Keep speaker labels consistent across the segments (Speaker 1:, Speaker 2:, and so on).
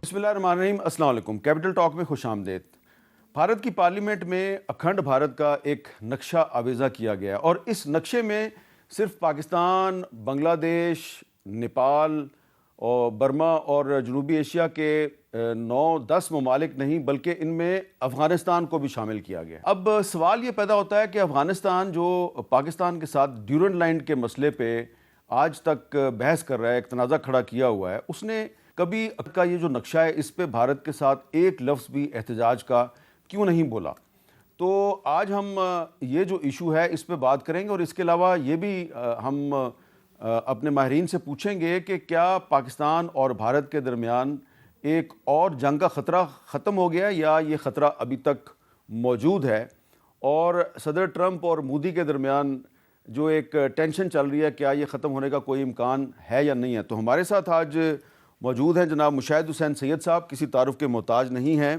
Speaker 1: بسم اللہ الرحمن الرحیم، السلام علیکم۔ کیپٹل ٹاک میں خوش آمدید۔ بھارت کی پارلیمنٹ میں اکھنڈ بھارت کا ایک نقشہ آویزہ کیا گیا اور اس نقشے میں صرف پاکستان، بنگلہ دیش، نیپال اور برما اور جنوبی ایشیا کے 9-10 ممالک نہیں بلکہ ان میں افغانستان کو بھی شامل کیا گیا۔ اب سوال یہ پیدا ہوتا ہے کہ افغانستان جو پاکستان کے ساتھ ڈیورنڈ لائن کے مسئلے پہ آج تک بحث کر رہا ہے، ایک تنازع کھڑا کیا ہوا ہے، اس نے کبھی کا یہ جو نقشہ ہے اس پہ بھارت کے ساتھ ایک لفظ بھی احتجاج کا کیوں نہیں بولا؟ تو آج ہم یہ جو ایشو ہے اس پہ بات کریں گے اور اس کے علاوہ یہ بھی ہم اپنے ماہرین سے پوچھیں گے کہ کیا پاکستان اور بھارت کے درمیان ایک اور جنگ کا خطرہ ختم ہو گیا یا یہ خطرہ ابھی تک موجود ہے، اور صدر ٹرمپ اور مودی کے درمیان جو ایک ٹینشن چل رہی ہے کیا یہ ختم ہونے کا کوئی امکان ہے یا نہیں ہے۔ تو ہمارے ساتھ آج موجود ہیں جناب مشاہد حسین سید صاحب، کسی تعارف کے محتاج نہیں ہیں،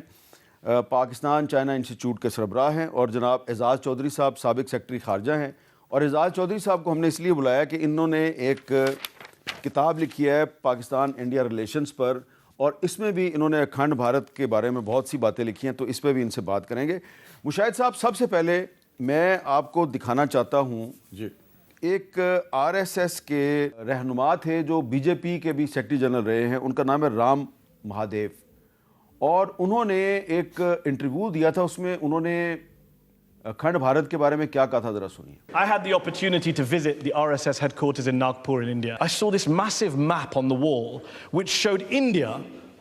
Speaker 1: پاکستان چائنا انسٹیٹیوٹ کے سربراہ ہیں، اور جناب اعزاز چودھری صاحب سابق سیکرٹری خارجہ ہیں۔ اور اعزاز چودھری صاحب کو ہم نے اس لیے بلایا کہ انہوں نے ایک کتاب لکھی ہے پاکستان انڈیا ریلیشنز پر، اور اس میں بھی انہوں نے اکھنڈ بھارت کے بارے میں بہت سی باتیں لکھی ہیں، تو اس پہ بھی ان سے بات کریں گے۔ مشاہد صاحب، سب سے پہلے میں آپ کو دکھانا چاہتا ہوں
Speaker 2: جی
Speaker 1: ایک آر ایس ایس کے رہنما تھے جو بی جے پی کے بھی سیکرٹری جنرل رہے ہیں، ان کا نام ہے رام مہادیو، اور انہوں نے ایک انٹرویو دیا تھا، اس میں انہوں نے اکھنڈ بھارت کے بارے میں کیا کہا تھا، ذرا سنیے۔
Speaker 3: I had the opportunity to visit the RSS headquarters in Nagpur in India. I saw this massive map on the wall which showed India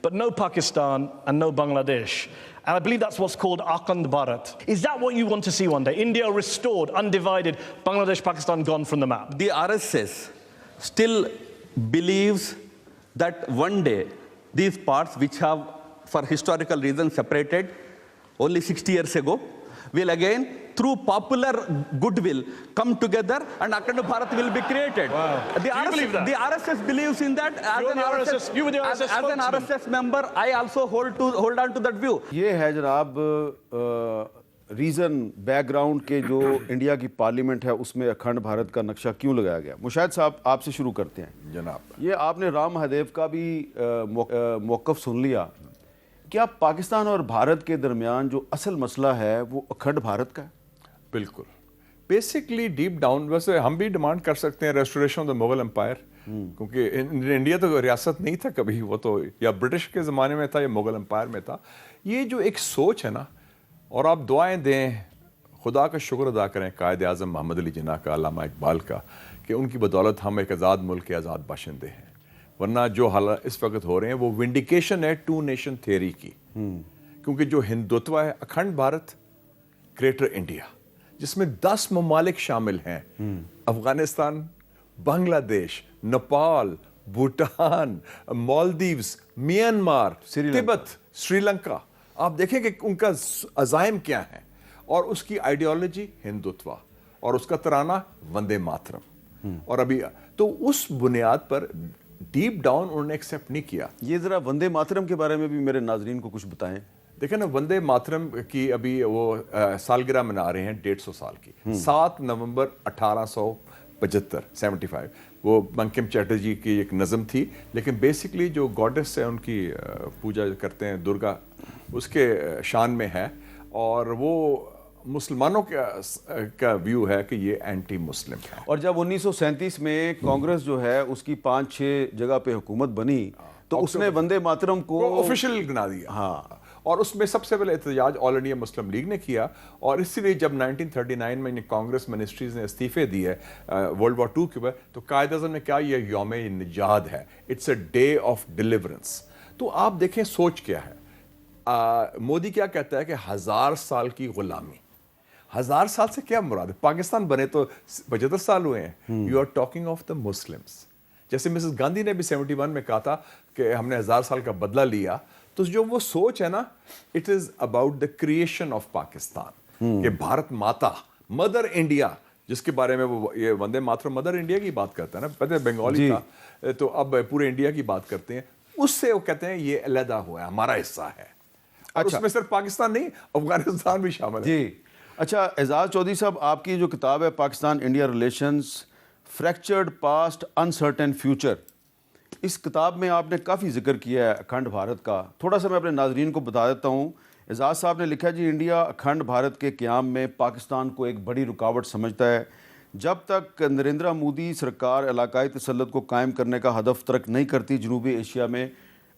Speaker 3: but no Pakistan and no Bangladesh. And I believe that's what's called Akhand Bharat. Is that what you want to see one day? India restored, undivided, Bangladesh, Pakistan gone from the map?
Speaker 4: The RSS still believes that one day these parts which have for historical reasons separated only 60 years ago will again through popular goodwill come together and Akhand Bharat will be created.
Speaker 3: Wow.
Speaker 4: The
Speaker 3: Do you believe that?
Speaker 4: The RSS believes in that.
Speaker 3: You're the RSS, you were the RSS
Speaker 4: as an
Speaker 3: spokesman.
Speaker 4: RSS member, I also hold on to that view.
Speaker 1: یہ ہے جناب reason back ground کے جو India کی parliament ہے اس میں اکھنڈ بھارت کا نقشہ کیوں لگایا گیا۔ مشاہد صاحب، آپ سے شروع کرتے ہیں۔
Speaker 2: جناب،
Speaker 1: یہ آپ نے رام مہادیو کا بھی موقف سن لیا، کیا پاکستان اور بھارت کے درمیان جو اصل مسئلہ ہے وہ اکھنڈ بھارت کا ہے؟
Speaker 2: بالکل بیسکلی ڈیپ ڈاؤن ویسے ہم بھی ڈیمانڈ کر سکتے ہیں restoration of the Mughal empire, کیونکہ انڈیا تو ریاست نہیں تھا کبھی، وہ تو یا برٹش کے زمانے میں تھا یا مغل امپائر میں تھا۔ یہ جو ایک سوچ ہے نا، اور آپ دعائیں دیں، خدا کا شکر ادا کریں قائد اعظم محمد علی جناح کا، علامہ اقبال کا، کہ ان کی بدولت ہم ایک آزاد ملک کے آزاد باشندے ہیں، ورنہ جو حالات اس وقت ہو رہے ہیں وہ ونڈیکیشن ہے ٹو نیشن تھیوری کی، کیونکہ جو ہندوتوا ہے، اکھنڈ بھارت، گریٹر انڈیا، جس میں 10 ممالک شامل ہیں، افغانستان، بنگلہ دیش، نیپال، بھوٹان، مالدیوز، میانمار، تبت، سری لنکا، آپ دیکھیں کہ ان کا عزائم کیا ہیں، اور اس کی آئیڈیالوجی ہندوتوا، اور اس کا ترانہ وندے ماترم، اور ابھی تو اس بنیاد پر ڈیپ ڈاؤن انہوں نے ایکسیپٹ نہیں کیا۔
Speaker 1: یہ ذرا وندے ماترم کے بارے میں بھی میرے ناظرین کو کچھ بتائیں۔
Speaker 2: دیکھیں نا، وندے ماترم کی ابھی وہ سالگرہ منا رہے ہیں 150 سال کی، 7 نومبر 1875 75، وہ بنکم چیٹرجی کی ایک نظم تھی، لیکن بیسکلی جو گاڈس ہے ان کی پوجا کرتے ہیں، درگا، اس کے شان میں ہے، اور وہ مسلمانوں کا ویو ہے کہ یہ اینٹی مسلم ہے۔
Speaker 1: اور جب 1937 میں کانگریس جو ہے اس کی 5-6 جگہ پہ حکومت بنی تو اس نے وندے ماترم کو
Speaker 2: آفیشیل بنا دیا،
Speaker 1: ہاں،
Speaker 2: اور اس میں سب سے پہلے احتجاج آل انڈیا مسلم لیگ نے کیا، اور اسی لیے جب 1939 میں کانگریس منسٹریز نے استعفے دیے ورلڈ وار 2 کے بعد، تو قائد اعظم نے کہا یہ یوم نجات ہے، it's a day of deliverance. تو آپ دیکھیں سوچ کیا ہے، مودی کیا کہتا ہے کہ 1000 سال کی غلامی، 1000 سال سے کیا مراد ہے؟ پاکستان بنے تو 75 سال ہوئے ہیں۔ You are talking of the Muslims, جیسے مسز گاندھی نے بھی 71 میں کہا تھا کہ ہم نے 1000 سال کا بدلہ لیا، تو جو وہ سوچ ہے نا، it is about the creation of Pakistan, کہ بھارت ماتا، مدر انڈیا، جس کے بارے میں وہ یہ وندے ماترم مدر انڈیا کی بات کرتا ہے نا، پتہ ہے بنگالی تھا، تو اب پورے انڈیا کی بات کرتے ہیں، اس سے وہ کہتے ہیں یہ علیحدہ ہوا ہے، ہمارا حصہ ہے، اور اس میں صرف پاکستان نہیں، افغانستان بھی شامل ہے۔
Speaker 1: جی اچھا، اعزاز چودھری صاحب، آپ کی جو کتاب ہے Pakistan India relations fractured past uncertain future. اس کتاب میں آپ نے کافی ذکر کیا ہے اکھنڈ بھارت کا. تھوڑا سا میں اپنے ناظرین کو بتا دیتا ہوں. اعزاز صاحب نے لکھا جی انڈیا اکھنڈ بھارت کے قیام میں پاکستان کو ایک بڑی رکاوٹ سمجھتا ہے. جب تک نریندرا مودی سرکار علاقائی تسلط کو قائم کرنے کا ہدف ترک نہیں کرتی جنوبی ایشیا میں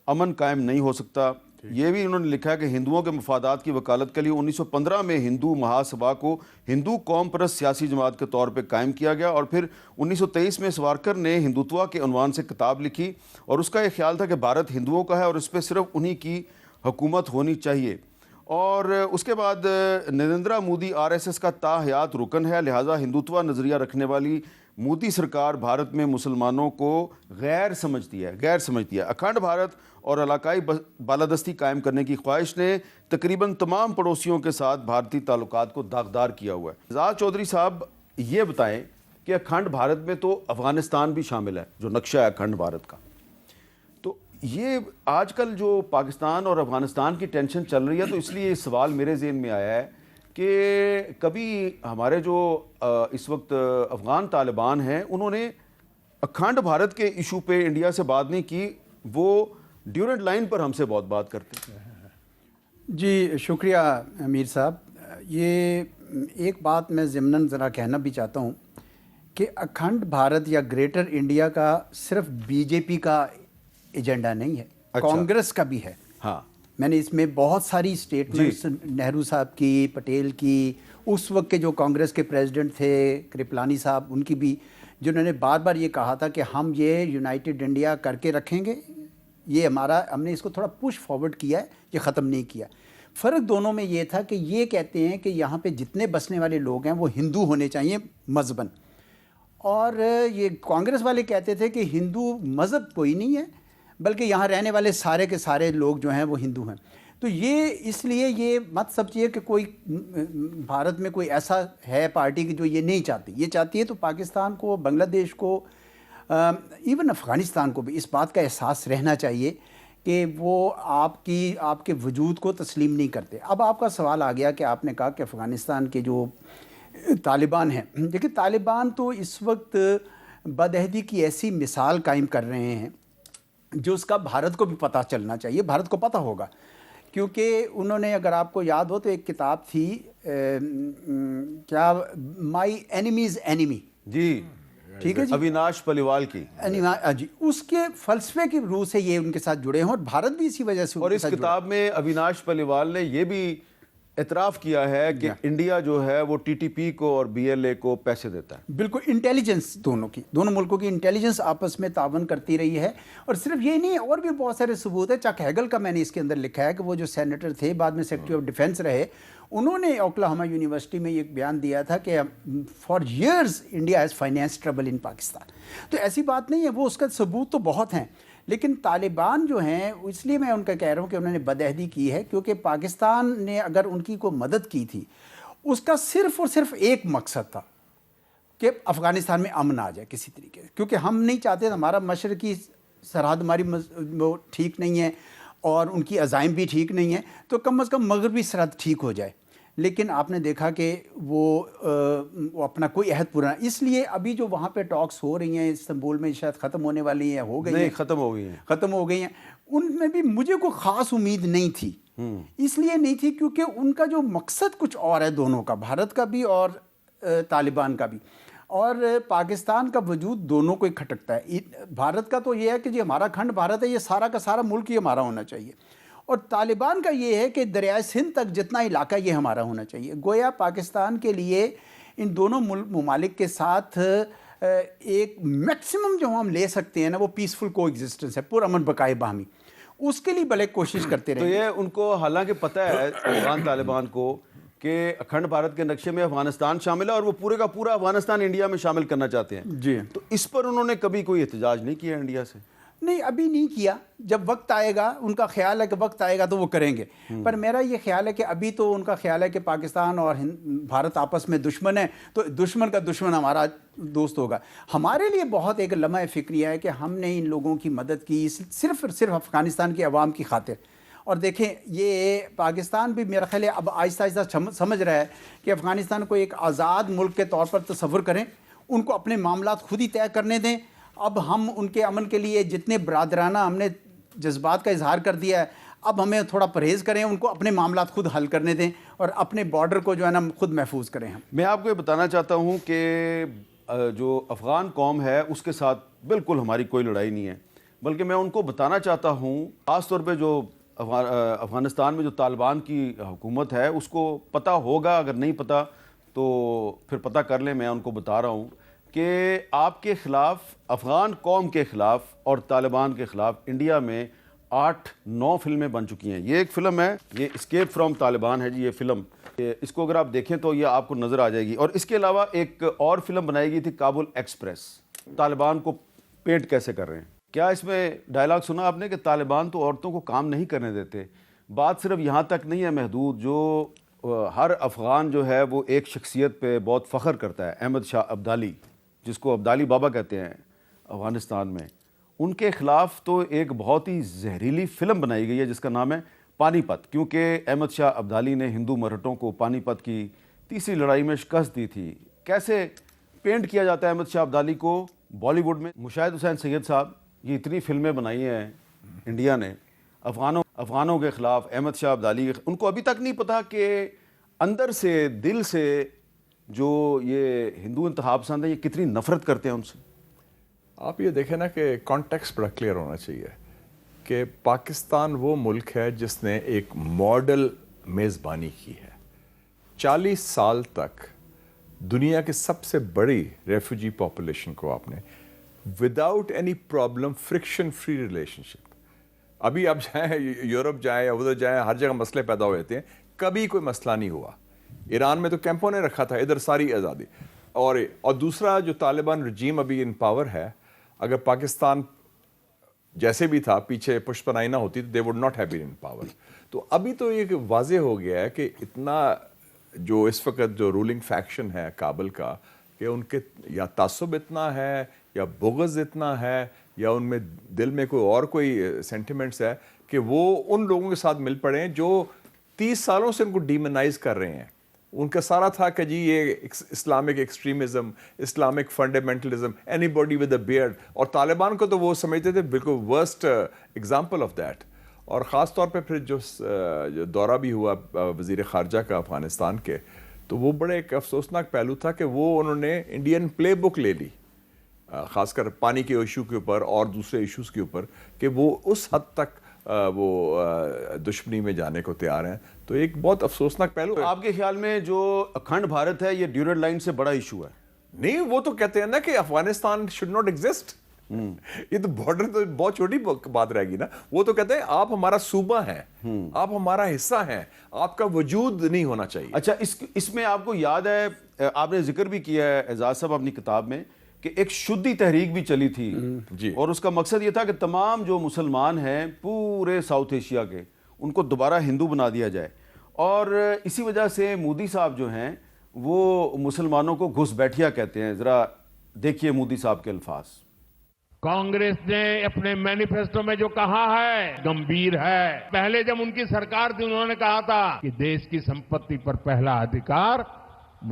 Speaker 1: امن قائم نہیں ہو سکتا. یہ بھی انہوں نے لکھا ہے کہ ہندوؤں کے مفادات کی وکالت کے لیے 1915 میں ہندو مہاسبھا کو ہندو قوم پرست سیاسی جماعت کے طور پہ قائم کیا گیا اور پھر 1923 میں سوارکر نے ہندوتوا کے عنوان سے کتاب لکھی اور اس کا یہ خیال تھا کہ بھارت ہندوؤں کا ہے اور اس پہ صرف انہی کی حکومت ہونی چاہیے. اور اس کے بعد نریندرا مودی RSS کا تاحیات رکن ہے، لہٰذا ہندوتوا نظریہ رکھنے والی مودی سرکار بھارت میں مسلمانوں کو غیر سمجھتی ہے. اکھنڈ بھارت اور علاقائی بالادستی قائم کرنے کی خواہش نے تقریباً تمام پڑوسیوں کے ساتھ بھارتی تعلقات کو داغدار کیا ہوا ہے. اعزاز چودھری صاحب یہ بتائیں کہ اکھنڈ بھارت میں تو افغانستان بھی شامل ہے جو نقشہ ہے اکھنڈ بھارت کا. تو یہ آج کل جو پاکستان اور افغانستان کی ٹینشن چل رہی ہے تو اس لیے یہ سوال میرے ذہن میں آیا ہے کہ کبھی ہمارے جو اس وقت افغان طالبان ہیں انہوں نے اکھنڈ بھارت کے ایشو پہ انڈیا سے بات نہیں کی، وہ ڈیورنٹ لائن پر ہم سے بہت بات کرتے ہیں.
Speaker 5: جی شکریہ امیر صاحب. یہ ایک بات میں ضمناً ذرا کہنا بھی چاہتا ہوں کہ اکھنڈ بھارت یا گریٹر انڈیا کا صرف BJP کا ایجنڈا نہیں ہے، کانگریس کا بھی ہے.
Speaker 1: ہاں
Speaker 5: میں نے اس میں بہت ساری سٹیٹمنٹس نہرو صاحب کی، پٹیل کی، اس وقت کے جو کانگریس کے پریزیڈنٹ تھے کرپلانی صاحب، ان کی بھی، جنہوں نے بار بار یہ کہا تھا کہ ہم یہ یونائٹڈ انڈیا کر کے رکھیں گے. یہ ہم نے اس کو تھوڑا پش فارورڈ کیا ہے، یہ ختم نہیں کیا. فرق دونوں میں یہ تھا کہ یہ کہتے ہیں کہ یہاں پہ جتنے بسنے والے لوگ ہیں وہ ہندو ہونے چاہیے مذہباً، اور یہ کانگریس والے کہتے تھے کہ ہندو مذہب کوئی نہیں ہے بلکہ یہاں رہنے والے سارے کے سارے لوگ جو ہیں وہ ہندو ہیں. تو یہ اس لیے یہ مت سمجھیے کہ کوئی بھارت میں کوئی ایسا ہے پارٹی کی جو یہ نہیں چاہتی. یہ چاہتی ہے تو پاکستان کو، بنگلہ دیش کو، ایون افغانستان کو بھی اس بات کا احساس رہنا چاہیے کہ وہ آپ کے وجود کو تسلیم نہیں کرتے. اب آپ کا سوال آ گیا کہ آپ نے کہا کہ افغانستان کے جو طالبان ہیں، دیکھیں طالبان تو اس وقت بدعہدی کی ایسی مثال قائم کر رہے ہیں جو اس کا بھارت کو بھی پتہ چلنا چاہیے، بھارت کو پتہ ہوگا. کیونکہ انہوں نے، اگر آپ کو یاد ہو تو ایک کتاب تھی کیا، مائی اینیمیز اینیمی،
Speaker 1: جی
Speaker 5: ٹھیک ہے جی،
Speaker 1: اویناش پالیوال کی
Speaker 5: جی، اس کے فلسفے کی روح سے یہ ان کے ساتھ جڑے ہیں اور بھارت بھی اسی وجہ سے.
Speaker 1: اور اس کتاب میں اویناش پالیوال نے یہ بھی اعتراف کیا ہے کہ انڈیا جو ہے وہ TTP کو اور BLA کو پیسے دیتا ہے.
Speaker 5: بالکل، انٹیلیجنس دونوں ملکوں کی انٹیلیجنس آپس میں تعاون کرتی رہی ہے. اور صرف یہ نہیں، اور بھی بہت سارے ثبوت ہے. چک ہیگل کا میں نے اس کے اندر لکھا ہے کہ وہ جو سینیٹر تھے، بعد میں سیکرٹری آف ڈیفنس رہے، انہوں نے اوکلاہوما یونیورسٹی میں یہ بیان دیا تھا کہ for years India has finance trouble in Pakistan. تو ایسی بات نہیں ہے، وہ اس کا ثبوت تو بہت ہیں. لیکن طالبان جو ہیں، اس لیے میں ان کا کہہ رہا ہوں کہ انہوں نے بدعہدی کی ہے کیونکہ پاکستان نے اگر ان کی کوئی مدد کی تھی، اس کا صرف اور صرف ایک مقصد تھا کہ افغانستان میں امن آ جائے کسی طریقے سے. کیونکہ ہم نہیں چاہتے، ہمارا مشرقی سرحد ہماری وہ ٹھیک نہیں ہے اور ان کی عزائم بھی ٹھیک نہیں ہیں، تو کم از کم مغربی سرحد ٹھیک ہو جائے. لیکن آپ نے دیکھا کہ وہ اپنا کوئی عہد پورا، اس لیے ابھی جو وہاں پہ ٹاکس ہو رہی ہیں استنبول میں، شاید ختم ہونے والی ہیں، ہو گئی ہیں،
Speaker 1: ختم ہو گئی ہیں،
Speaker 5: ان میں بھی مجھے کوئی خاص امید نہیں تھی. اس لیے نہیں تھی کیونکہ ان کا جو مقصد کچھ اور ہے، دونوں کا، بھارت کا بھی اور طالبان کا بھی. اور پاکستان کا وجود دونوں کو ہی کھٹکتا ہے. بھارت کا تو یہ ہے کہ جی ہمارا کھنڈ بھارت ہے، یہ سارا کا سارا ملک ہی ہمارا ہونا چاہیے. اور طالبان کا یہ ہے کہ دریائے سندھ تک جتنا علاقہ یہ ہمارا ہونا چاہیے. گویا پاکستان کے لیے ان دونوں ممالک کے ساتھ ایک میکسیمم جو ہم لے سکتے ہیں نا، وہ پیسفل کو ایگزسٹنس ہے، پر امن بقائے باہمی، اس کے لیے بڑے کوشش کرتے رہے.
Speaker 1: تو یہ ان کو حالانکہ پتہ ہے افغان طالبان کو کہ اکھنڈ بھارت کے نقشے میں افغانستان شامل ہے اور وہ پورے کا پورا افغانستان انڈیا میں شامل کرنا چاہتے ہیں.
Speaker 5: جی،
Speaker 1: تو اس پر انہوں نے کبھی کوئی احتجاج نہیں کیا انڈیا سے؟
Speaker 5: نہیں، ابھی نہیں کیا. جب وقت آئے گا، ان کا خیال ہے کہ وقت آئے گا تو وہ کریں گے. پر میرا یہ خیال ہے کہ ابھی تو ان کا خیال ہے کہ پاکستان اور بھارت آپس میں دشمن ہیں، تو دشمن کا دشمن ہمارا دوست ہوگا. ہمارے لیے بہت ایک لمحہ فکریہ ہے کہ ہم نے ان لوگوں کی مدد کی صرف اور صرف افغانستان کی عوام کی خاطر. اور دیکھیں، یہ پاکستان بھی میرا خیال ہے اب آہستہ آہستہ سمجھ رہا ہے کہ افغانستان کو ایک آزاد ملک کے طور پر تصور کریں، ان کو اپنے معاملات خود ہی طے کرنے دیں. اب ہم ان کے امن کے لیے جتنے برادرانہ ہم نے جذبات کا اظہار کر دیا ہے, اب ہمیں تھوڑا پرہیز کریں, ان کو اپنے معاملات خود حل کرنے دیں اور اپنے بارڈر کو جو ہے نا خود محفوظ کریں. ہم
Speaker 1: میں آپ کو یہ بتانا چاہتا ہوں کہ جو افغان قوم ہے اس کے ساتھ بالکل ہماری کوئی لڑائی نہیں ہے, بلکہ میں ان کو بتانا چاہتا ہوں, خاص طور پہ جو افغانستان میں جو طالبان کی حکومت ہے اس کو پتہ ہوگا, اگر نہیں پتہ تو پھر پتہ کر لیں. میں ان کو بتا رہا ہوں کہ آپ کے خلاف, افغان قوم کے خلاف اور طالبان کے خلاف انڈیا میں 8-9 فلمیں بن چکی ہیں. یہ ایک فلم ہے, یہ اسکیپ فرام طالبان ہے جی, یہ فلم, اس کو اگر آپ دیکھیں تو یہ آپ کو نظر آ جائے گی. اور اس کے علاوہ ایک اور فلم بنائی گئی تھی, کابل ایکسپریس, طالبان کو پینٹ کیسے کر رہے ہیں. کیا اس میں ڈائلاگ سنا آپ نے کہ طالبان تو عورتوں کو کام نہیں کرنے دیتے. بات صرف یہاں تک نہیں ہے محدود, جو ہر افغان جو ہے وہ ایک شخصیت پہ بہت فخر کرتا ہے, احمد شاہ ابدالی, جس کو ابدالی بابا کہتے ہیں افغانستان میں, ان کے خلاف تو ایک بہت ہی زہریلی فلم بنائی گئی ہے جس کا نام ہے پانی پت, کیونکہ احمد شاہ ابدالی نے ہندو مرہٹوں کو پانی پت کی تیسری لڑائی میں شکست دی تھی. کیسے پینٹ کیا جاتا ہے احمد شاہ ابدالی کو بالی ووڈ میں. مشاہد حسین سید صاحب, یہ اتنی فلمیں بنائی ہیں انڈیا نے افغانوں کے خلاف, احمد شاہ ابدالی, ان کو ابھی تک نہیں پتا کہ اندر سے, دل سے جو یہ ہندو انتہا پسند ہیں یہ کتنی نفرت کرتے ہیں ان سے.
Speaker 2: آپ یہ دیکھیں نا کہ کانٹیکسٹ بڑا کلیئر ہونا چاہیے کہ پاکستان وہ ملک ہے جس نے ایک ماڈل میزبانی کی ہے. 40 سال تک دنیا کی سب سے بڑی ریفیوجی پاپولیشن کو آپ نے without any problem, friction free relationship. ابھی آپ جائیں یورپ جائیں یا ادھر جائیں, ہر جگہ مسئلے پیدا ہوئے تھے, کبھی کوئی مسئلہ نہیں ہوا. ایران میں تو کیمپوں نے رکھا تھا, ادھر ساری آزادی. اور دوسرا جو طالبان رجیم ابھی ان پاور ہے, اگر پاکستان جیسے بھی تھا پیچھے پشپنائی نہ ہوتی تو they would not have been in power. تو ابھی تو یہ واضح ہو گیا ہے کہ اتنا جو اس وقت جو رولنگ فیکشن ہے کابل کا, کہ ان کے یا تعصب اتنا ہے یا بغض اتنا ہے یا ان میں دل میں کوئی سینٹیمنٹس ہے کہ وہ ان لوگوں کے ساتھ مل پڑے ہیں جو 30 سالوں سے ان کو ڈیمونائز کر رہے ہیں. ان کا سارا تھا کہ جی یہ Islamic extremism, Islamic fundamentalism, any body with a beard. اور طالبان کو تو وہ سمجھتے تھے بالکل ورسٹ ایگزامپل آف دیٹ. اور خاص طور پہ پھر جو دورہ بھی ہوا وزیر خارجہ کا افغانستان کے, تو وہ بڑے ایک افسوسناک پہلو تھا کہ وہ انہوں نے انڈین پلے بک لے لی, خاص کر پانی کے ایشو کے اوپر اور دوسرے ایشوز کے اوپر, کہ وہ اس حد تک وہ دشمنی میں جانے کو تیار ہیں. تو ایک بہت افسوسناک پہلو ہے.
Speaker 1: آپ کے خیال میں جو اکھنڈ بھارت ہے یہ ڈیورنڈ لائن سے بڑا ایشو ہے؟
Speaker 2: نہیں, وہ تو کہتے ہیں نا کہ افغانستان شوڈ ناٹ ایگزسٹ. یہ تو بارڈر تو بہت چھوٹی بات رہے گی نا. وہ تو کہتے ہیں آپ ہمارا صوبہ ہیں, آپ ہمارا حصہ ہیں, آپ کا وجود نہیں ہونا چاہیے.
Speaker 1: اچھا, اس میں آپ کو یاد ہے, آپ نے ذکر بھی کیا ہے اعزاز صاحب اپنی کتاب میں, کہ ایک شدی تحریک بھی چلی تھی
Speaker 2: جی,
Speaker 1: اور اس کا مقصد یہ تھا کہ تمام جو مسلمان ہیں پورے ساؤتھ ایشیا کے, ان کو دوبارہ ہندو بنا دیا جائے. اور اسی وجہ سے مودی صاحب جو ہیں وہ مسلمانوں کو گھس بیٹھیا کہتے ہیں. ذرا دیکھیے مودی صاحب کے الفاظ.
Speaker 6: کانگریس نے اپنے مینیفیسٹو میں جو کہا ہے گمبھیر ہے. پہلے جب ان کی سرکار تھی انہوں نے کہا تھا کہ دیش کی سمپتی پر پہلا ادھیکار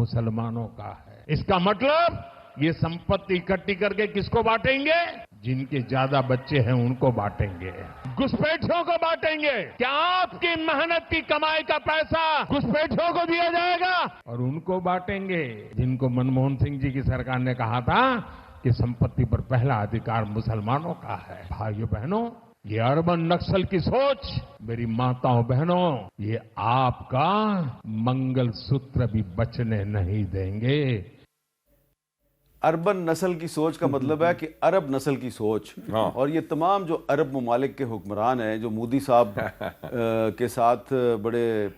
Speaker 6: مسلمانوں کا ہے. اس کا مطلب یہ سمپتی اکٹھی کر کے کس کو بانٹیں گے؟ جن کے زیادہ بچے ہیں ان کو بانٹیں گے, گھسپیٹھیوں کو بانٹیں گے. کیا آپ کی محنت کی کمائی کا پیسہ گھسپیٹھیوں کو دیا جائے گا؟ اور ان کو بانٹیں گے جن کو منموہن سنگھ جی کی سرکار نے کہا تھا کہ سمپتی پر پہلا ادھیکار مسلمانوں کا ہے. بھائیو بہنوں, یہ اربن نکسل کی سوچ, میری ماتاؤں بہنوں, یہ آپ کا منگل سوتر بھی بچنے نہیں دیں گے.
Speaker 1: اربن نسل کی سوچ کا مطلب ہے کہ عرب نسل کی سوچ. اور یہ تمام جو عرب ممالک کے حکمران ہیں جو مودی صاحب کے ساتھ بڑے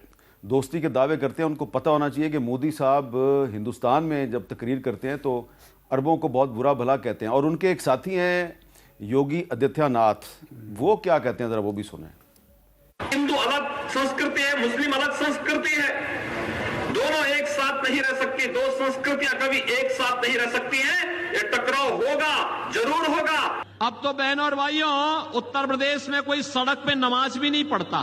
Speaker 1: دوستی کے دعوے کرتے ہیں, ان کو پتہ ہونا چاہیے کہ مودی صاحب ہندوستان میں جب تقریر کرتے ہیں تو عربوں کو بہت برا بھلا کہتے ہیں. اور ان کے ایک ساتھی ہیں یوگی آدتیہ ناتھ, وہ کیا کہتے ہیں ذرا وہ بھی سنیں.
Speaker 7: ہندو الگ سنسکرتی ہے, مسلم الگ سنسکرتی ہے, دونوں ایک ساتھ نہیں رہ سکتی. دو سنسکرتیاں کبھی ایک ساتھ نہیں رہ سکتی ہیں. یہ ٹکراؤ ہوگا, ضرور ہوگا.
Speaker 8: اب تو بہنوں اور بھائیوں, اتر پردیش میں کوئی سڑک پہ نماز بھی نہیں پڑھتا.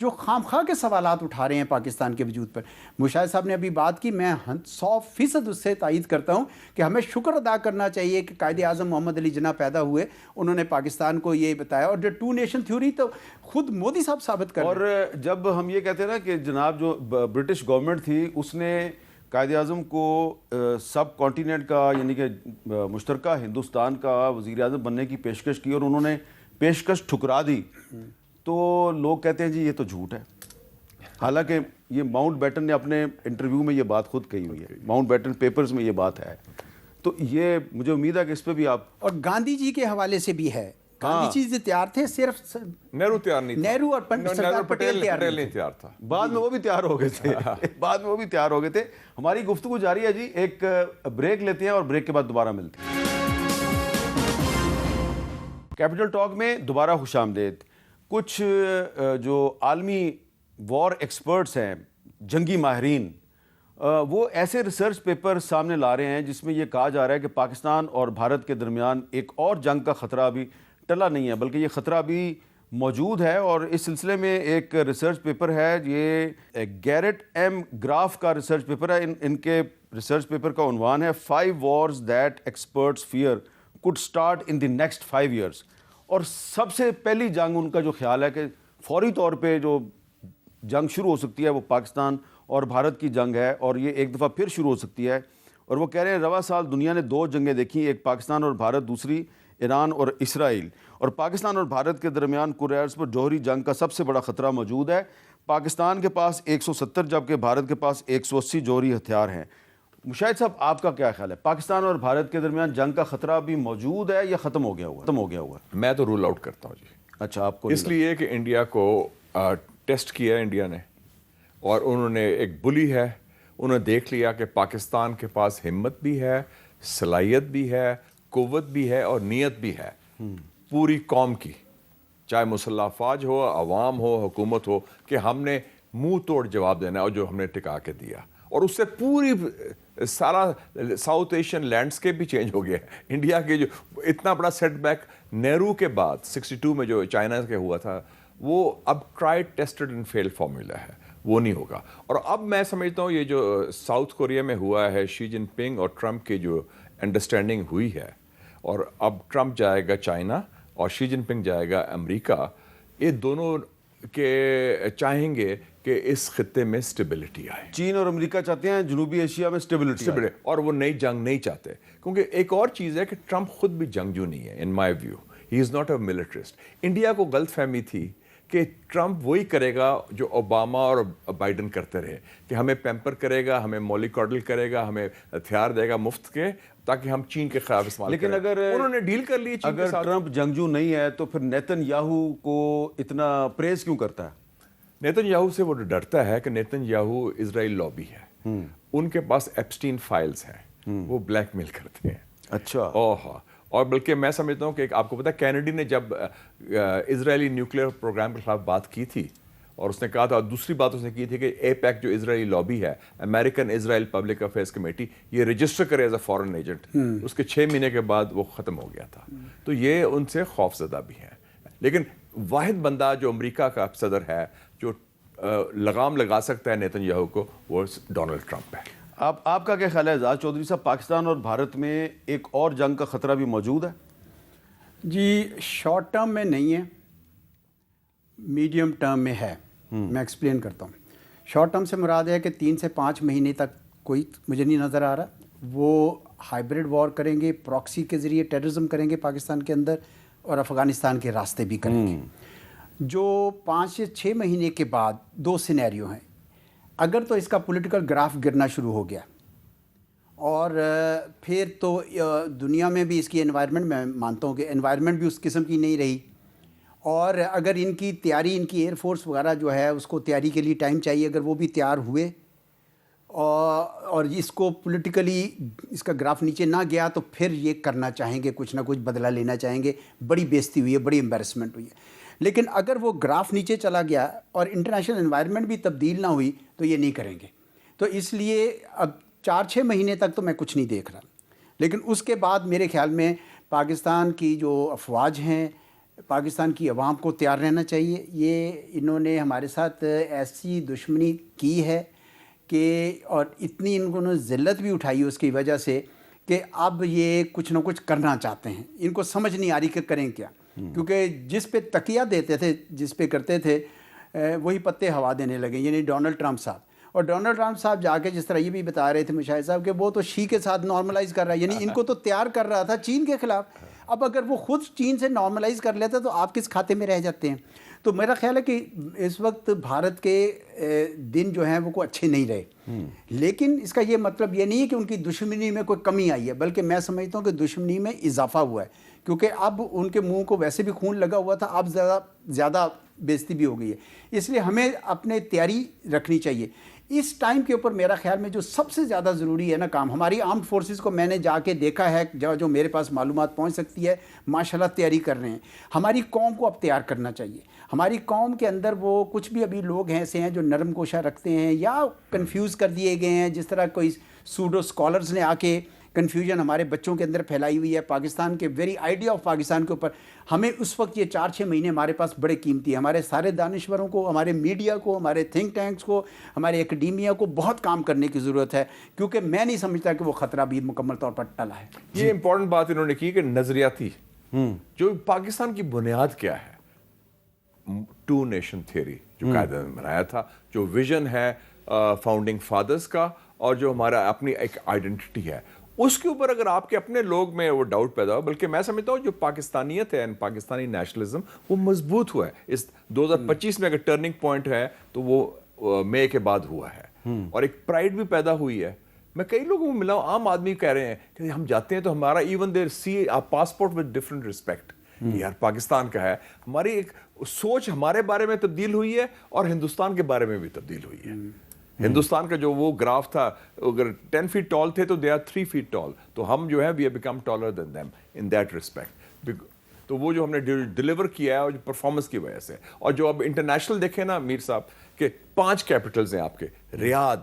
Speaker 5: جو خامخواہ کے سوالات اٹھا رہے ہیں پاکستان کے وجود پر. مشاہد صاحب نے ابھی بات کی, میں 100% اس سے تائید کرتا ہوں کہ ہمیں شکر ادا کرنا چاہیے کہ قائد اعظم محمد علی جناح پیدا ہوئے, انہوں نے پاکستان کو یہ بتایا, اور جو 2 نیشن تھیوری تو خود مودی صاحب ثابت کر.
Speaker 1: اور جب ہم یہ کہتے ہیں نا کہ جناب جو برٹش گورنمنٹ تھی اس نے قائد اعظم کو سب کانٹیننٹ کا یعنی کہ مشترکہ ہندوستان کا وزیر اعظم بننے کی پیشکش کی اور انہوں نے پیشکش ٹھکرا دی, تو لوگ کہتے ہیں جی یہ تو جھوٹ ہے. حالانکہ یہ ماؤنٹ بیٹن نے اپنے انٹرویو میں یہ بات خود کہی ہوئی ہے, ماؤنٹ بیٹن پیپرز میں یہ بات ہے. تو یہ مجھے امید ہے کہ اس پہ بھی آپ,
Speaker 5: اور گاندھی جی کے حوالے سے بھی ہے, گاندھی جی تیار تھے, صرف
Speaker 2: نہرو تیار نہیں,
Speaker 5: نہرو اور سردار پٹیل
Speaker 2: نہیں تیار تھا.
Speaker 1: بعد میں وہ بھی تیار ہو گئے تھے, بعد میں وہ بھی تیار ہو گئے تھے. ہماری گفتگو جاری ہے جی, ایک بریک لیتے ہیں اور بریک کے بعد دوبارہ ملتے ہیں. کیپٹل ٹاک میں دوبارہ خوش آمدید. کچھ جو عالمی وار ایکسپرٹس ہیں, جنگی ماہرین, وہ ایسے ریسرچ پیپر سامنے لا رہے ہیں جس میں یہ کہا جا رہا ہے کہ پاکستان اور بھارت کے درمیان ایک اور جنگ کا خطرہ بھی ٹلا نہیں ہے, بلکہ یہ خطرہ بھی موجود ہے. اور اس سلسلے میں ایک ریسرچ پیپر ہے, یہ گیرٹ ایم گراف کا ریسرچ پیپر ہے. ان کے ریسرچ پیپر کا عنوان ہے 5 wars that experts fear could start in the next 5 years. اور سب سے پہلی جنگ ان کا جو خیال ہے کہ فوری طور پہ جو جنگ شروع ہو سکتی ہے وہ پاکستان اور بھارت کی جنگ ہے, اور یہ ایک دفعہ پھر شروع ہو سکتی ہے. اور وہ کہہ رہے ہیں رواں سال دنیا نے 2 جنگیں دیکھی, ایک پاکستان اور بھارت, دوسری ایران اور اسرائیل. اور پاکستان اور بھارت کے درمیان کرۂ ارض پر جوہری جنگ کا سب سے بڑا خطرہ موجود ہے. پاکستان کے پاس 170 جبکہ بھارت کے پاس 180 جوہری ہتھیار ہیں. مشاہد صاحب آپ کا کیا خیال ہے, پاکستان اور بھارت کے درمیان جنگ کا خطرہ بھی موجود ہے یا ختم ہو گیا ہوا؟
Speaker 2: میں تو رول آؤٹ کرتا ہوں جی.
Speaker 1: اچھا, آپ کو
Speaker 2: اس لیے کہ انڈیا کو ٹیسٹ کیا انڈیا نے, اور انہوں نے ایک بلی ہے, انہوں نے دیکھ لیا کہ پاکستان کے پاس ہمت بھی ہے, صلاحیت بھی ہے, قوت بھی ہے اور نیت بھی ہے پوری قوم کی, چاہے مسلح افواج ہو, عوام ہو, حکومت ہو, کہ ہم نے منہ توڑ جواب دینا اور جو ہم نے ٹکا کے دیا. اور اس سے پوری سارا ساؤتھ ایشین لینڈسکیپ بھی چینج ہو گیا ہے. انڈیا کے جو اتنا بڑا سیٹ بیک نہرو کے بعد 62 میں جو چائنا کے ہوا تھا, وہ اب tried tested and fail formula ہے, وہ نہیں ہوگا. اور اب میں سمجھتا ہوں یہ جو ساؤتھ کوریا میں ہوا ہے, شی جن پنگ اور ٹرمپ کی جو انڈرسٹینڈنگ ہوئی ہے, اور اب ٹرمپ جائے گا چائنا اور شی جن پنگ جائے گا امریکہ, یہ دونوں کے چاہیں گے کہ اس خطے میں سٹیبلٹی آئے.
Speaker 1: چین اور امریکہ چاہتے ہیں جنوبی ایشیا میں سٹیبلٹی آئے,
Speaker 2: اور وہ نئی جنگ نہیں چاہتے. کیونکہ ایک اور چیز ہے کہ ٹرمپ خود بھی جنگجو نہیں ہے, in my view he is not a militarist. India کو غلط فہمی تھی کہ ٹرمپ وہی کرے گا جو اوباما اور بائیڈن کرتے رہے, کہ ہمیں پیمپر کرے گا, ہمیں مولی کوڈل کرے گا, ہمیں ہتھیار دے گا مفت کے تاکہ ہم چین کے خلاف استعمال کریں.
Speaker 1: لیکن اگر
Speaker 2: انہوں نے ڈیل کر لی,
Speaker 1: اگر ٹرمپ جنگجو نہیں ہے تو پھر نیتن یاہو کو اتنا پریز کیوں کرتا ہے؟
Speaker 2: نیتن یاہو سے وہ ڈرتا ہے کہ نیتن یاہو اسرائیل لابی ہے, ان کے پاس ایپسٹین فائلز ہیں, وہ بلیک میل کرتے ہیں.
Speaker 1: اچھا.
Speaker 2: اور بلکہ میں سمجھتا ہوں کہ آپ کو پتا ہے کینیڈی نے جب اسرائیلی نیوکلیئر پروگرام کے خلاف بات کی تھی, اور اس نے کہا تھا, دوسری بات اس نے کی تھی کہ اے پیک جو اسرائیلی لابی ہے, امریکن اسرائیل پبلک افیئرس کمیٹی, یہ رجسٹر کرے ایز اے فارن ایجنٹ. اس کے 6 مہینے کے بعد وہ ختم ہو گیا تھا. تو یہ ان سے خوف زدہ بھی ہیں. لیکن واحد بندہ جو امریکہ کا صدر ہے جو لگام لگا سکتا ہے نیتن یاہو کو, وہ ڈونلڈ ٹرمپ ہے.
Speaker 1: آپ کا کیا خیال ہے اعزاز چودھری صاحب, پاکستان اور بھارت میں ایک اور جنگ کا خطرہ بھی موجود ہے؟
Speaker 5: جی, شارٹ ٹرم میں نہیں ہے, میڈیم ٹرم میں ہے. میں ایکسپلین کرتا ہوں. شارٹ ٹرم سے مراد ہے کہ 3 سے 5 مہینے تک کوئی مجھے نہیں نظر آ رہا. وہ ہائیبرڈ وار کریں گے, پراکسی کے ذریعے ٹیررزم کریں گے پاکستان کے اندر, اور افغانستان کے راستے بھی کریں گے. جو 5 سے 6 مہینے کے بعد 2 سینیریو ہیں. اگر تو اس کا پولیٹیکل گراف گرنا شروع ہو گیا, اور پھر تو دنیا میں بھی اس کی انوائرمنٹ, میں مانتا ہوں کہ انوائرمنٹ بھی اس قسم کی نہیں رہی, اور اگر ان کی تیاری, ان کی ایئر فورس وغیرہ جو ہے اس کو تیاری کے لیے ٹائم چاہیے, اگر وہ بھی تیار ہوئے اور اس کو پولیٹیکلی اس کا گراف نیچے نہ گیا, تو پھر یہ کرنا چاہیں گے, کچھ نہ کچھ بدلہ لینا چاہیں گے. بڑی بےزتی ہوئی ہے, بڑی امبیرسمنٹ ہوئی ہے. لیکن اگر وہ گراف نیچے چلا گیا اور انٹرنیشنل انوائرمنٹ بھی تبدیل نہ ہوئی, تو یہ نہیں کریں گے. تو اس لیے اب 4-6 مہینے تک تو میں کچھ نہیں دیکھ رہا. لیکن اس کے بعد میرے خیال میں پاکستان کی جو افواج ہیں, پاکستان کی عوام کو تیار رہنا چاہیے. یہ انہوں نے ہمارے ساتھ ایسی دشمنی کی ہے کہ اور اتنی ان کو ذلت بھی اٹھائی اس کی وجہ سے کہ اب یہ کچھ نہ کچھ کرنا چاہتے ہیں. ان کو سمجھ نہیں آ رہی کہ کریں کیا, کیونکہ جس پہ تکیہ دیتے تھے, جس پہ کرتے تھے, وہی پتے ہوا دینے لگے, یعنی ڈونلڈ ٹرمپ صاحب. اور ڈونلڈ ٹرمپ صاحب جا کے جس طرح یہ بھی بتا رہے تھے مشاہد صاحب کہ وہ تو شی کے ساتھ نارملائز کر رہا ہے, یعنی ان کو تو تیار کر رہا تھا چین کے خلاف. اب اگر وہ خود چین سے نارملائز کر لیتا تو آپ کس کھاتے میں رہ جاتے ہیں. تو میرا خیال ہے کہ اس وقت بھارت کے دن جو ہیں وہ کوئی اچھے نہیں رہے, لیکن اس کا یہ مطلب یہ نہیں ہے کہ ان کی دشمنی میں کوئی کمی آئی ہے, بلکہ میں سمجھتا ہوں کہ دشمنی میں اضافہ ہوا ہے, کیونکہ اب ان کے منہ کو ویسے بھی خون لگا ہوا تھا, اب زیادہ بےزتی بھی ہو گئی ہے. اس لیے ہمیں اپنے تیاری رکھنی چاہیے. اس ٹائم کے اوپر میرا خیال میں جو سب سے زیادہ ضروری ہے نا کام, ہماری آرمڈ فورسز کو میں نے جا کے دیکھا ہے, جو میرے پاس معلومات پہنچ سکتی ہے, ماشاءاللہ تیاری کر رہے ہیں. ہماری قوم کو اب تیار کرنا چاہیے. ہماری قوم کے اندر وہ کچھ بھی ابھی لوگ ہیں ایسے ہیں جو نرم کوشاں رکھتے ہیں یا کنفیوز کر دیے گئے ہیں, جس طرح کوئی سوڈو اسکالرز نے آ کے کنفیوژن ہمارے بچوں کے اندر پھیلائی ہوئی ہے پاکستان کے ویری آئیڈیا آف پاکستان کے اوپر. ہمیں اس وقت یہ 4-6 مہینے ہمارے پاس بڑے قیمتی ہیں. ہمارے سارے دانشوروں کو, ہمارے میڈیا کو, ہمارے تھنک ٹینکس کو, ہمارے اکیڈیمیا کو بہت کام کرنے کی ضرورت ہے, کیونکہ میں نہیں سمجھتا کہ وہ خطرہ بھی مکمل طور پر ٹلا ہے.
Speaker 2: یہ امپورٹنٹ بات انہوں نے کی کہ نظریاتی جو پاکستان کی بنیاد کیا ہے, ٹو نیشن تھیوری جو قاعدہ میں بنایا تھا, جو ویژن ہے فاؤنڈنگ فادرز کا, اور جو ہمارا اپنی ایک آئیڈینٹی ہے, اس کے اوپر اگر آپ کے اپنے لوگ میں وہ ڈاؤٹ پیدا ہو, بلکہ میں سمجھتا ہوں جو پاکستانیت ہے, پاکستانی نیشنلزم, وہ مضبوط ہوا ہے. اس 2025 میں اگر ٹرننگ پوائنٹ ہے تو وہ مئی کے بعد ہوا ہے, اور ایک پرائڈ بھی پیدا ہوئی ہے. میں کئی لوگوں کو ملا ہوں, عام آدمی کہہ رہے ہیں کہ ہم جاتے ہیں تو ہمارا even there see passport with different respect, یار پاکستان کا ہے. ہماری ایک سوچ ہمارے بارے میں تبدیل ہوئی ہے اور ہندوستان کے بارے میں بھی تبدیل ہوئی ہے. ہندوستان کا جو وہ گراف تھا, اگر 10 feet tall تھے تو they are 3 feet tall, تو ہم جو ہے we have become taller than them in that respect. تو وہ جو ہم نے ڈیلیور کیا ہے اور جو پرفارمنس کی وجہ سے, اور جو اب انٹرنیشنل دیکھیں نا میر صاحب کہ 5 کیپٹلز ہیں آپ کے, ریاض,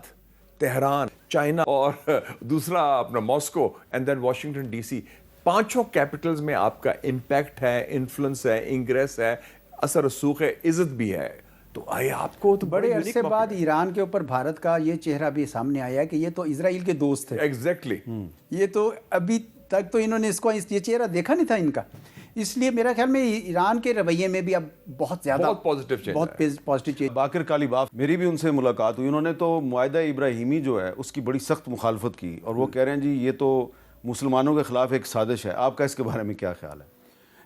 Speaker 2: تہران, چائنا, اور دوسرا اپنا Moscow, and then Washington D C. 5 capitals میں آپ کا امپیکٹ ہے, انفلوئنس ہے, انگریس ہے, اثر رسوخ ہے, عزت بھی ہے. تو آئے آپ کو تو
Speaker 5: بڑے عرصے بعد ایران کے اوپر بھارت کا یہ چہرہ بھی سامنے آیا کہ یہ تو اسرائیل کے دوست تھے.
Speaker 2: ایگزیکٹلی.
Speaker 5: یہ تو ابھی تک تو انہوں نے اس کو یہ چہرہ دیکھا نہیں تھا ان کا. اس لیے میرا خیال میں ایران کے رویے میں بھی اب بہت زیادہ پازیٹیو چینج.
Speaker 1: باقر کالیباف, میری بھی ان سے ملاقات ہوئی, انہوں نے تو معاہدہ ابراہیمی جو ہے اس کی بڑی سخت مخالفت کی, اور وہ کہہ رہے ہیں جی یہ تو مسلمانوں کے خلاف ایک سازش ہے. آپ کا اس کے بارے میں کیا خیال ہے؟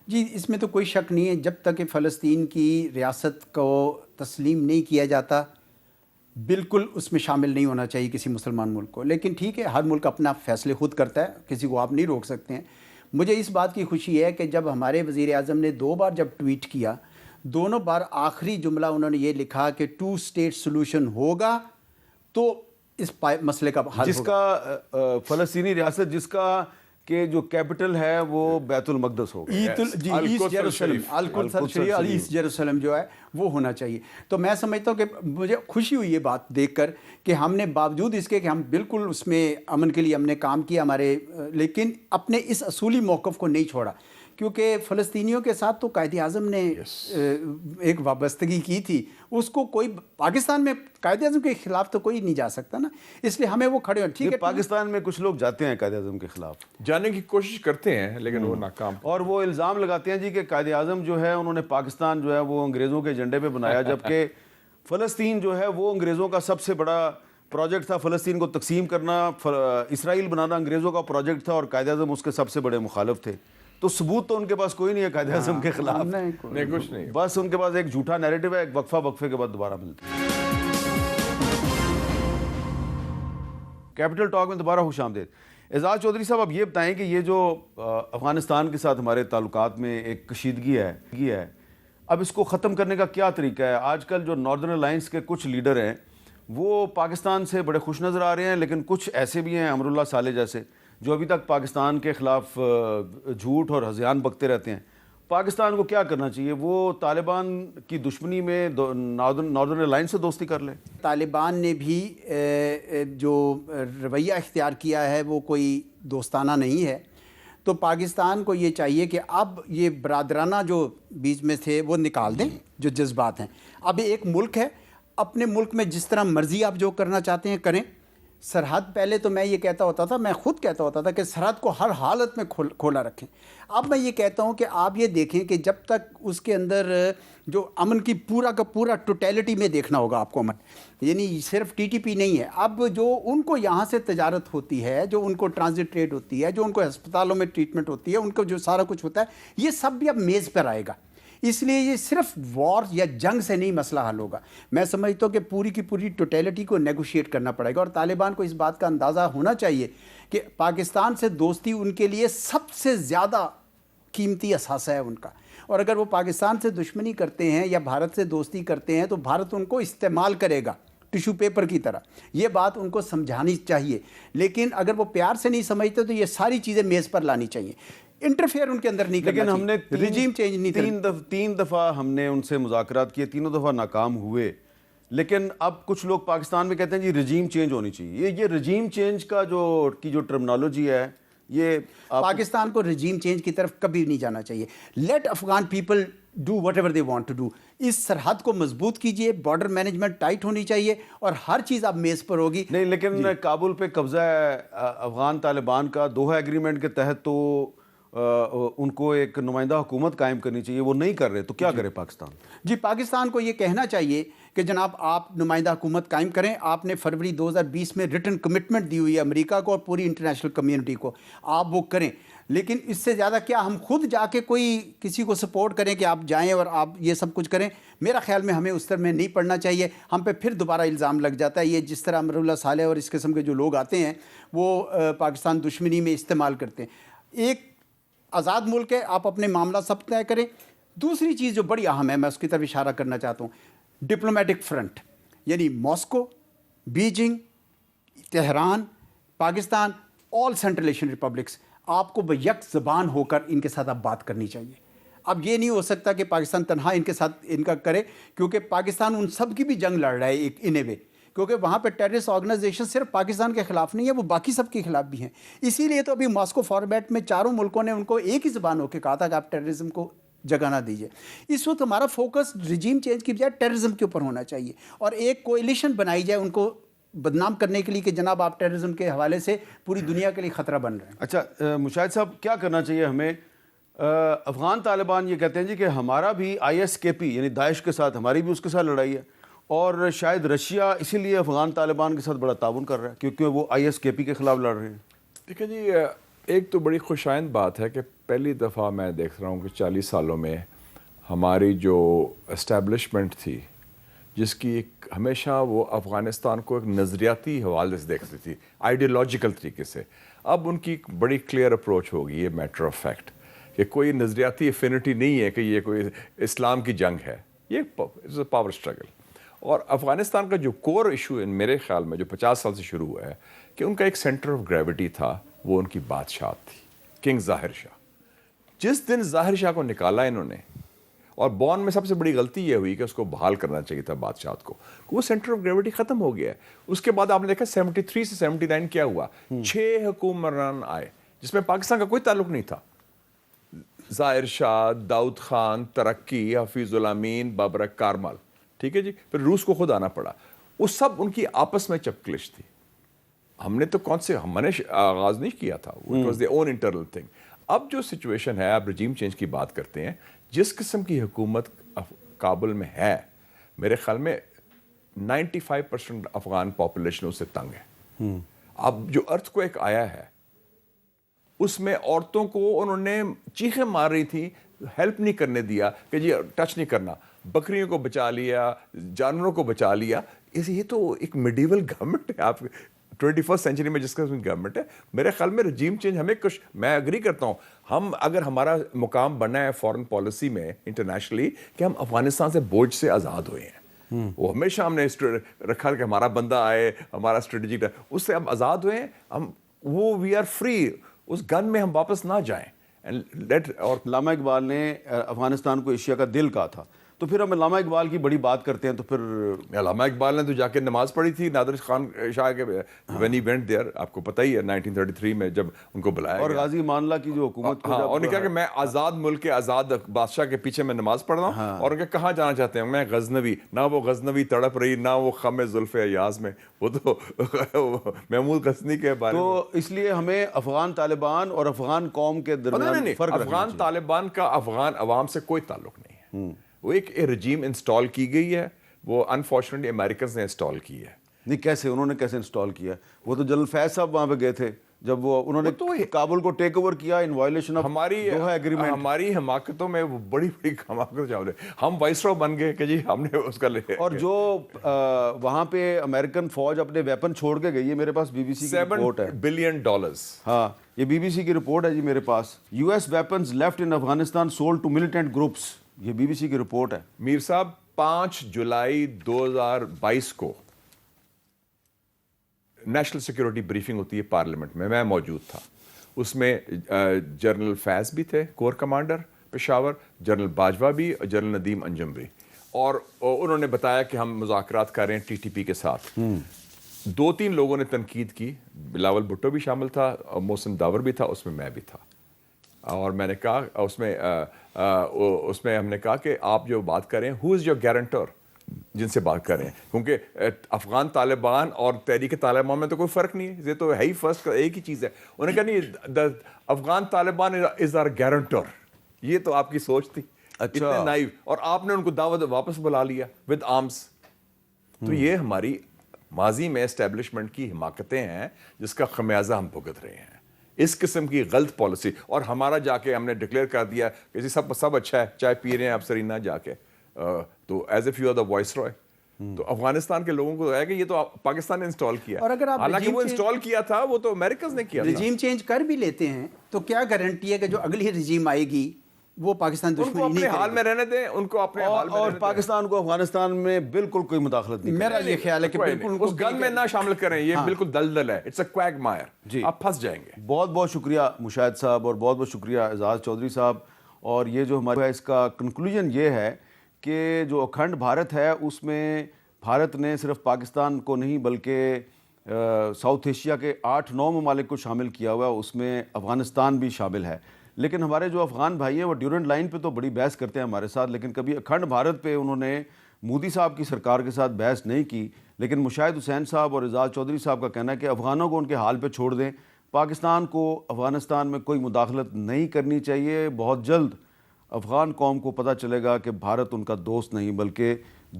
Speaker 5: جی اس میں تو کوئی شک نہیں ہے, جب تک کہ فلسطین کی ریاست کو تسلیم نہیں کیا جاتا بالکل اس میں شامل نہیں ہونا چاہیے کسی مسلمان ملک کو. لیکن ٹھیک ہے, ہر ملک اپنا فیصلے خود کرتا ہے, کسی کو آپ نہیں روک سکتے ہیں. مجھے اس بات کی خوشی ہے کہ جب ہمارے وزیر اعظم نے 2 بار جب ٹویٹ کیا, دونوں بار آخری جملہ انہوں نے یہ لکھا کہ 2 اسٹیٹ سولوشن ہوگا تو اس مسئلے کا حل ہوگا.
Speaker 1: جس کا فلسطینی ریاست جس کا کہ جو کیپٹل ہے وہ بیت المقدس ہوگا,
Speaker 5: ایسٹ جیروسلم جو ہے وہ ہونا چاہیے. تو میں سمجھتا ہوں کہ مجھے خوشی ہوئی یہ بات دیکھ کر کہ ہم نے باوجود اس کے کہ ہم بالکل اس میں امن کے لیے ہم نے کام کیا ہمارے, لیکن اپنے اس اصولی موقف کو نہیں چھوڑا, کیونکہ فلسطینیوں کے ساتھ تو قائد اعظم نے ایک وابستگی کی تھی, اس کو کوئی پاکستان میں قائد اعظم کے خلاف تو کوئی نہیں جا سکتا نا, اس لیے ہمیں وہ کھڑے ہو. ٹھیک ہے,
Speaker 1: پاکستان میں کچھ لوگ جاتے ہیں قائد اعظم کے خلاف,
Speaker 2: جانے کی کوشش کرتے ہیں لیکن وہ ناکام,
Speaker 1: اور وہ الزام لگاتے ہیں جی کہ قائد اعظم جو ہے انہوں نے پاکستان جو ہے وہ انگریزوں کے ایجنڈے پہ بنایا, جبکہ فلسطین جو ہے وہ انگریزوں کا سب سے بڑا پروجیکٹ تھا. فلسطین کو تقسیم کرنا, اسرائیل بنانا انگریزوں کا پروجیکٹ تھا, اور قائد اعظم اس کے سب سے بڑے مخالف تھے. تو ثبوت تو ان کے پاس کوئی نہیں ہے قائد اعظم کے خلاف,
Speaker 2: نہیں کچھ نہیں,
Speaker 1: بس ان کے پاس ایک جھوٹا نیریٹو ہے. ایک وقفے کے بعد دوبارہ ملتے ہیں. کیپٹل ٹاک میں دوبارہ خوش آمدید. اعزاز چودھری صاحب, اب یہ بتائیں کہ یہ جو افغانستان کے ساتھ ہمارے تعلقات میں ایک کشیدگی ہے, اب اس کو ختم کرنے کا کیا طریقہ ہے؟ آج کل جو ناردرن الائنس کے کچھ لیڈر ہیں وہ پاکستان سے بڑے خوش نظر آ رہے ہیں, لیکن کچھ ایسے بھی ہیں امراللہ صالح جیسے جو ابھی تک پاکستان کے خلاف جھوٹ اور ہذیان بکتے رہتے ہیں. پاکستان کو کیا کرنا چاہیے؟ وہ طالبان کی دشمنی میں ناردرن الائنس سے دوستی کر لیں؟
Speaker 5: طالبان نے بھی جو رویہ اختیار کیا ہے وہ کوئی دوستانہ نہیں ہے. تو پاکستان کو یہ چاہیے کہ اب یہ برادرانہ جو بیچ میں تھے وہ نکال دیں، جو جذبات ہیں. اب ایک ملک ہے، اپنے ملک میں جس طرح مرضی آپ جو کرنا چاہتے ہیں کریں. سرحد پہلے تو میں یہ کہتا ہوتا تھا، میں خود کہتا ہوتا تھا کہ سرحد کو ہر حالت میں کھولا رکھیں. اب میں یہ کہتا ہوں کہ آپ یہ دیکھیں کہ جب تک اس کے اندر جو امن کی پورا کا پورا ٹوٹیلٹی میں دیکھنا ہوگا آپ کو امن، یعنی صرف ٹی ٹی پی نہیں ہے. اب جو ان کو یہاں سے تجارت ہوتی ہے، جو ان کو ٹرانزٹ ٹریڈ ہوتی ہے، جو ان کو ہسپتالوں میں ٹریٹمنٹ ہوتی ہے، ان کو جو سارا کچھ ہوتا ہے، یہ سب بھی اب میز پر آئے گا. اس لیے یہ صرف وار یا جنگ سے نہیں مسئلہ حل ہوگا. میں سمجھتا ہوں کہ پوری کی پوری ٹوٹیلٹی کو نیگوشیٹ کرنا پڑے گا، اور طالبان کو اس بات کا اندازہ ہونا چاہیے کہ پاکستان سے دوستی ان کے لیے سب سے زیادہ قیمتی اثاثہ ہے ان کا. اور اگر وہ پاکستان سے دشمنی کرتے ہیں یا بھارت سے دوستی کرتے ہیں تو بھارت ان کو استعمال کرے گا ٹیشو پیپر کی طرح. یہ بات ان کو سمجھانی چاہیے. لیکن اگر وہ پیار سے نہیں سمجھتے تو یہ ساری چیزیں میز پر لانی چاہیے. انٹرفیئر ان کے اندر نہیں کرنا چاہیے.
Speaker 1: لیکن ہم نے
Speaker 5: رجیم چینج نہیں
Speaker 1: تین دفعہ ہم نے ان سے مذاکرات کیے، تینوں دفعہ ناکام ہوئے. لیکن اب کچھ لوگ پاکستان میں کہتے ہیں جی رجیم چینج ہونی چاہیے. یہ رجیم چینج کا جو ٹرمنالوجی ہے، یہ
Speaker 5: پاکستان کو رجیم چینج کی طرف کبھی نہیں جانا چاہیے. Let Afghan people do whatever they want to do. اس سرحد کو مضبوط کیجئے، بارڈر مینجمنٹ ٹائٹ ہونی چاہیے، اور ہر چیز اب میز پر ہوگی.
Speaker 1: نہیں، لیکن کابل پہ قبضہ ہے افغان طالبان کا، دوحہ ایگریمنٹ کے تحت تو ان کو ایک نمائندہ حکومت قائم کرنی چاہیے، وہ نہیں کر رہے، تو کیا کرے پاکستان؟
Speaker 5: جی، پاکستان کو یہ کہنا چاہیے کہ جناب آپ نمائندہ حکومت قائم کریں. آپ نے فروری 2020 میں ریٹن کمٹمنٹ دی ہوئی ہے امریکہ کو اور پوری انٹرنیشنل کمیونٹی کو، آپ وہ کریں. لیکن اس سے زیادہ کیا ہم خود جا کے کوئی کسی کو سپورٹ کریں کہ آپ جائیں اور آپ یہ سب کچھ کریں؟ میرا خیال میں ہمیں اس طرح میں نہیں پڑھنا چاہیے. ہم پہ پھر دوبارہ الزام لگ جاتا ہے. یہ جس طرح امر اللہ صالح اور اس قسم کے جو لوگ آتے ہیں وہ پاکستان دشمنی میں استعمال کرتے ہیں. ایک آزاد ملک ہے، آپ اپنے معاملہ سب طے کریں. دوسری چیز جو بڑی اہم ہے، میں اس کی طرف اشارہ کرنا چاہتا ہوں، ڈپلومیٹک فرنٹ، یعنی ماسکو، بیجنگ، تہران، پاکستان، آل سینٹرل ایشین ریپبلکس، آپ کو بیک زبان ہو کر ان کے ساتھ اب بات کرنی چاہیے. اب یہ نہیں ہو سکتا کہ پاکستان تنہا ان کے ساتھ ان کا کرے، کیونکہ پاکستان ان سب کی بھی جنگ لڑ رہا ہے ایک ان اے وے، کیونکہ وہاں پہ ٹیررسٹ آرگنائزیشن صرف پاکستان کے خلاف نہیں ہے، وہ باقی سب کے خلاف بھی ہیں. اسی لیے تو ابھی ماسکو فارمیٹ میں چاروں ملکوں نے ان کو ایک ہی زبان ہو کے کہا تھا کہ آپ ٹیررزم کو جگہ نہ دیجیے. اس وقت ہمارا فوکس رجیم چینج کی بجائے ٹیررزم کے اوپر ہونا چاہیے، اور ایک کوئلیشن بنائی جائے ان کو بدنام کرنے کے لیے کہ جناب آپ ٹیررزم کے حوالے سے پوری دنیا کے لیے خطرہ بن رہے ہیں.
Speaker 1: اچھا مشاہد صاحب، کیا کرنا چاہیے ہمیں؟ افغان طالبان یہ کہتے ہیں جی کہ ہمارا بھی ISKP یعنی داعش کے ساتھ، ہماری بھی اس کے ساتھ لڑائی ہے، اور شاید رشیا اسی لیے افغان طالبان کے ساتھ بڑا تعاون کر رہا ہے کیونکہ وہ ISKP کے خلاف لڑ رہے ہیں.
Speaker 2: دیکھیں جی، ایک تو بڑی خوشائند بات ہے کہ پہلی دفعہ میں دیکھ رہا ہوں کہ 40 سالوں میں ہماری جو اسٹیبلشمنٹ تھی، جس کی ایک ہمیشہ وہ افغانستان کو ایک نظریاتی حوالے سے دیکھتی تھی، آئیڈیولوجیکل طریقے سے، اب ان کی ایک بڑی کلیئر اپروچ ہوگی. یہ میٹر آف فیکٹ کہ کوئی نظریاتی افینٹی نہیں ہے کہ یہ کوئی اسلام کی جنگ ہے، یہ پاور اسٹرگل. اور افغانستان کا جو کور ایشو میرے خیال میں جو 50 سال سے شروع ہوا ہے کہ ان کا ایک سینٹر آف گریوٹی تھا، وہ ان کی بادشاہت تھی، کنگ ظاہر شاہ. جس دن ظاہر شاہ کو نکالا انہوں نے، اور بون میں سب سے بڑی غلطی یہ ہوئی کہ اس کو بحال کرنا چاہیے تھا بادشاہت کو، وہ سینٹر آف گریوٹی ختم ہو گیا ہے. اس کے بعد آپ نے دیکھا 73 سے 79 کیا ہوا، 6 حکمران آئے جس میں پاکستان کا کوئی تعلق نہیں تھا. ظاہر شاہ، داؤد خان، ترقی، حفیظ الامین، بابرک کارمل، ٹھیک ہے جی. پھر روس کو خود آنا پڑا. وہ سب ان کی آپس میں چپکلش تھی. ہم نے تو ہم نے آغاز نہیں کیا تھا، it was their own internal thing. اب جو سچویشن ہے، آپ رجیم چینج کی بات کرتے ہیں، جس قسم کی حکومت کابل میں ہے، میرے خیال میں 95% افغان پاپولیشن اس سے تنگ ہے. اب جو ارتھ کو ایک آیا ہے، اس میں عورتوں کو انہوں نے چیخیں مار رہی تھی، ہیلپ نہیں کرنے دیا کہ جی ٹچ نہیں کرنا. بکریوں کو بچا لیا، جانوروں کو بچا لیا. یہ تو ایک میڈیول گورنمنٹ ہے، آپ 21st سینچری میں جس کا گورنمنٹ ہے. میرے خیال میں رجیم چینج ہمیں کچھ، میں اگری کرتا ہوں، ہم اگر ہمارا مقام بنا ہے فورن پالیسی میں انٹرنیشنلی کہ ہم افغانستان سے بوجھ سے آزاد ہوئے ہیں، وہ ہمیشہ ہم نے رکھا کہ ہمارا بندہ آئے، ہمارا اسٹریٹجک، اس سے ہم آزاد ہوئے ہیں. ہم وہ وی آر فری، اس گن میں ہم واپس نہ جائیں.
Speaker 1: اور علامہ اقبال نے افغانستان کو ایشیا کا دل کہا تھا. تو پھر ہم علامہ اقبال کی بڑی بات کرتے ہیں تو پھر
Speaker 2: علامہ اقبال نے تو جا کے نماز پڑھی تھی نادر خان شاہ کے when he went there. آپ کو پتہ ہی ہے 1933 میں جب ان کو بلایا
Speaker 1: اور
Speaker 2: گیا
Speaker 1: غازی امان اللہ کی جو حکومت کو
Speaker 2: ہاں
Speaker 1: جب-
Speaker 2: انہوں نے کہا کہ میں آزاد ملک کے آزاد بادشاہ کے پیچھے میں نماز پڑھ رہا ہوں اور ان کے کہاں جانا چاہتے ہیں میں غزنوی. نہ وہ غزنوی تڑپ رہی نہ وہ خم زلف ایاز میں, وہ تو محمود غزنی کے بارے میں.
Speaker 1: تو اس لیے ہمیں افغان طالبان اور افغان قوم کے درمیان
Speaker 2: نہیں
Speaker 1: فرق رکھنا
Speaker 2: افغان
Speaker 1: چاہیے.
Speaker 2: طالبان کا افغان عوام سے کوئی تعلق نہیں ہے. وہ ایک رجیم انسٹال کی گئی ہے, وہ انفارچونیٹلی امریکنز نے انسٹال کی ہے.
Speaker 1: نہیں کیسے انہوں نے کیسے انسٹال کیا؟ وہ تو جنرل فیض صاحب وہاں پہ گئے تھے جب وہ انہوں نے کابل کو ٹیک اوور کیا ان وائلیشن آف دوحہ ایگریمنٹ.
Speaker 2: ہماری حماقتوں میں وہ بڑی بڑی حماقت چاولے. ہم وائسرو بن گئے کہ جی ہم نے اس کا
Speaker 1: اور جو وہاں پہ امریکن فوج اپنے ویپن چھوڑ کے گئی ہے, میرے پاس بی بی سی کی رپورٹ ہے.
Speaker 2: $7 billion.
Speaker 1: ہاں یہ بی بی سی کی رپورٹ ہے جی میرے پاس. U S weapons left in Afghanistan sold to militant groups, یہ بی بی سی کی رپورٹ ہے.
Speaker 2: میر صاحب 5 جولائی 2022 کو نیشنل سیکیورٹی بریفنگ ہوتی ہے پارلیمنٹ میں موجود تھا. اس میں جنرل فیض بھی تھے corps commander Peshawar, general Bajwa بھی اور جنرل ندیم انجم بھی, اور انہوں نے بتایا کہ ہم مذاکرات کر رہے ہیں ٹی ٹی پی کے ساتھ. 2-3 لوگوں نے تنقید کی, بلاول بھٹو بھی شامل تھا اور محسن داور بھی تھا, اس میں میں بھی تھا. اور میں نے کہا اس میں ہم نے کہا کہ آپ جو بات کریں ہو از یور گارنٹر, جن سے بات کریں, کیونکہ افغان طالبان اور تحریک طالبان میں تو کوئی فرق نہیں ہے, یہ تو ہے ہی فرسٹ ایک ہی چیز ہے. انہوں نے کہا نہیں افغان طالبان از آر گارنٹر. یہ تو آپ کی سوچ تھی اتنے نائیو, اور آپ نے ان کو دعوت واپس بلا لیا ود آرمز. تو یہ ہماری ماضی میں اسٹیبلشمنٹ کی حماقتیں ہیں جس کا خمیازہ ہم بھگت رہے ہیں. اس قسم کی غلط پالیسی, اور ہمارا جا کے ہم نے ڈکلیئر کر دیا کہ جی سب اچھا ہے, چائے پی رہے ہیں آپ سرینا جا کے, تو as if you are the viceroy. تو افغانستان کے لوگوں کو ہے کہ یہ تو پاکستان نے انسٹال کیا,
Speaker 5: اور اگر آپ
Speaker 2: حالانکہ وہ انسٹال کیا تھا وہ تو امریکنز نے کیا تھا.
Speaker 5: رجیم چینج کر بھی لیتے ہیں تو کیا گارنٹی ہے کہ جو اگلی رجیم آئے گی وہ پاکستان
Speaker 2: ان کو
Speaker 5: دشمنی
Speaker 2: اپنے
Speaker 5: نہیں
Speaker 2: حال میں رہنے دیں, ان کو اپنے حال میں
Speaker 1: اور
Speaker 2: رہنے دیں.
Speaker 1: پاکستان کو افغانستان میں بالکل کوئی مداخلت نہیں.
Speaker 5: میرا یہ خیال ہے کہ بالکل
Speaker 2: اس گن میں نہ شامل کریں, یہ بالکل دلدل ہے, اٹس اے کویگ مائر,
Speaker 1: جی
Speaker 2: آپ پھنس جائیں گے.
Speaker 1: بہت بہت شکریہ مشاہد صاحب اور بہت بہت شکریہ اعزاز چودھری صاحب. اور یہ جو ہمارا اس کا کنکلوژن یہ ہے کہ جو اکھنڈ بھارت ہے اس میں بھارت نے صرف پاکستان کو نہیں بلکہ ساؤتھ ایشیا کے 8-9 ممالک کو شامل کیا ہوا ہے, اس میں افغانستان بھی شامل ہے. لیکن ہمارے جو افغان بھائی ہیں وہ ڈیورنٹ لائن پہ تو بڑی بحث کرتے ہیں ہمارے ساتھ, لیکن کبھی اکھنڈ بھارت پہ انہوں نے مودی صاحب کی سرکار کے ساتھ بحث نہیں کی. لیکن مشاہد حسین صاحب اور اعزاز چودھری صاحب کا کہنا ہے کہ افغانوں کو ان کے حال پہ چھوڑ دیں, پاکستان کو افغانستان میں کوئی مداخلت نہیں کرنی چاہیے. بہت جلد افغان قوم کو پتہ چلے گا کہ بھارت ان کا دوست نہیں بلکہ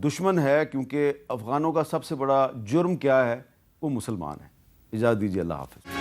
Speaker 1: دشمن ہے, کیونکہ افغانوں کا سب سے بڑا جرم کیا ہے, وہ مسلمان ہیں. اجازت دیجیے, اللہ حافظ.